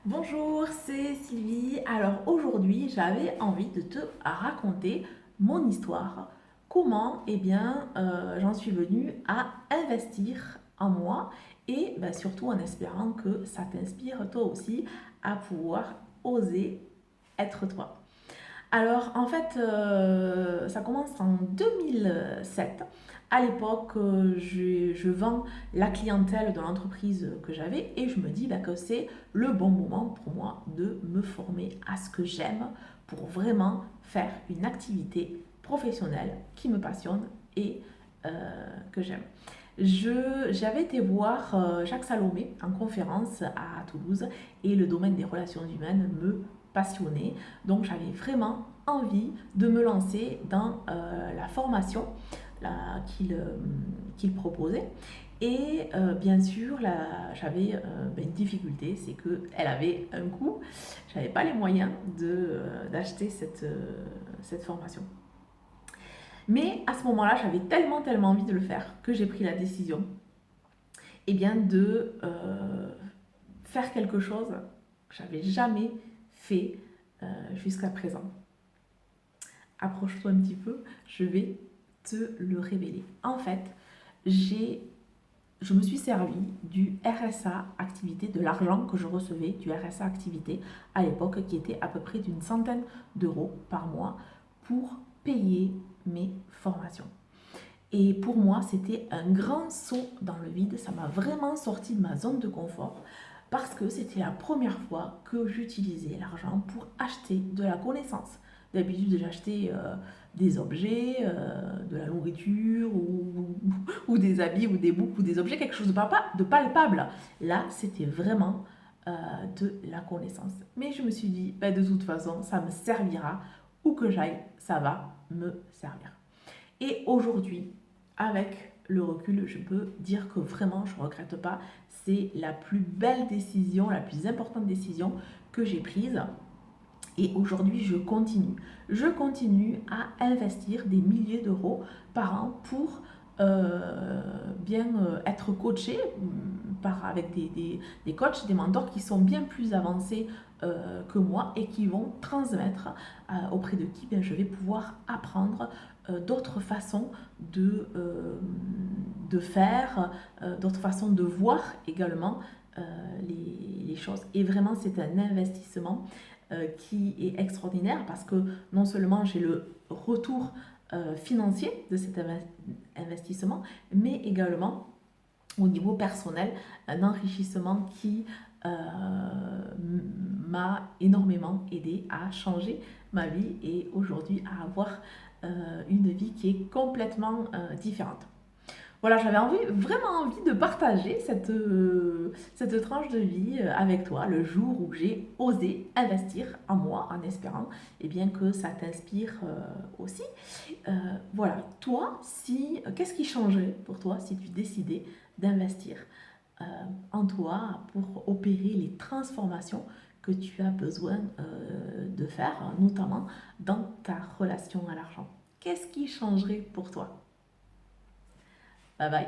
Bonjour, c'est Sylvie. Alors aujourd'hui, j'avais envie de te raconter mon histoire. Comment, j'en suis venue à investir en moi et surtout en espérant que ça t'inspire toi aussi à pouvoir oser être toi. Alors, ça commence en 2007. À l'époque, je vends la clientèle de l'entreprise que j'avais et je me dis que c'est le bon moment pour moi de me former à ce que j'aime pour vraiment faire une activité professionnelle qui me passionne et euh, que j'aime. J'avais été voir Jacques Salomé en conférence à Toulouse et le domaine des relations humaines me passionnait. Donc j'avais vraiment envie de me lancer dans la formation qu'il proposait. Et bien sûr, j'avais une difficulté, c'est qu'elle avait un coût. Je n'avais pas les moyens d'acheter cette formation. Mais à ce moment-là, j'avais tellement envie de le faire que j'ai pris la décision de faire quelque chose que j'avais jamais fait jusqu'à présent. Approche-toi un petit peu, je vais te le révéler. En fait, je me suis servi du RSA activité, de l'argent que je recevais du RSA activité à l'époque, qui était à peu près d'une centaine d'euros par mois, pour payer mes formations. Et pour moi, c'était un grand saut dans le vide. Ça m'a vraiment sorti de ma zone de confort parce que c'était la première fois que j'utilisais l'argent pour acheter de la connaissance. D'habitude, j'achetais des objets, de la nourriture ou des habits ou des boucles ou des objets, quelque chose de palpable. Là, c'était vraiment de la connaissance. Mais je me suis dit, de toute façon, ça me servira. Où que j'aille, ça va me servir. Et aujourd'hui, avec le recul, je peux dire que vraiment, je ne regrette pas. C'est la plus belle décision, la plus importante décision que j'ai prise. Et aujourd'hui, je continue. Je continue à investir des milliers d'euros par an pour être coaché avec des coachs, des mentors qui sont bien plus avancés que moi et qui vont transmettre auprès de qui je vais pouvoir apprendre d'autres façons de faire, d'autres façons de voir également les choses. Et vraiment, c'est un investissement qui est extraordinaire parce que non seulement j'ai le retour financier de cet investissement, mais également au niveau personnel, un enrichissement qui m'a énormément aidé à changer ma vie et aujourd'hui à avoir une vie qui est complètement différente. Voilà, j'avais vraiment envie de partager cette tranche de vie avec toi le jour où j'ai osé investir en moi en espérant que ça t'inspire aussi. Voilà, toi, qu'est-ce qui changerait pour toi si tu décidais d'investir en toi pour opérer les transformations que tu as besoin de faire, notamment dans ta relation à l'argent? Qu'est-ce qui changerait pour toi? Bye bye.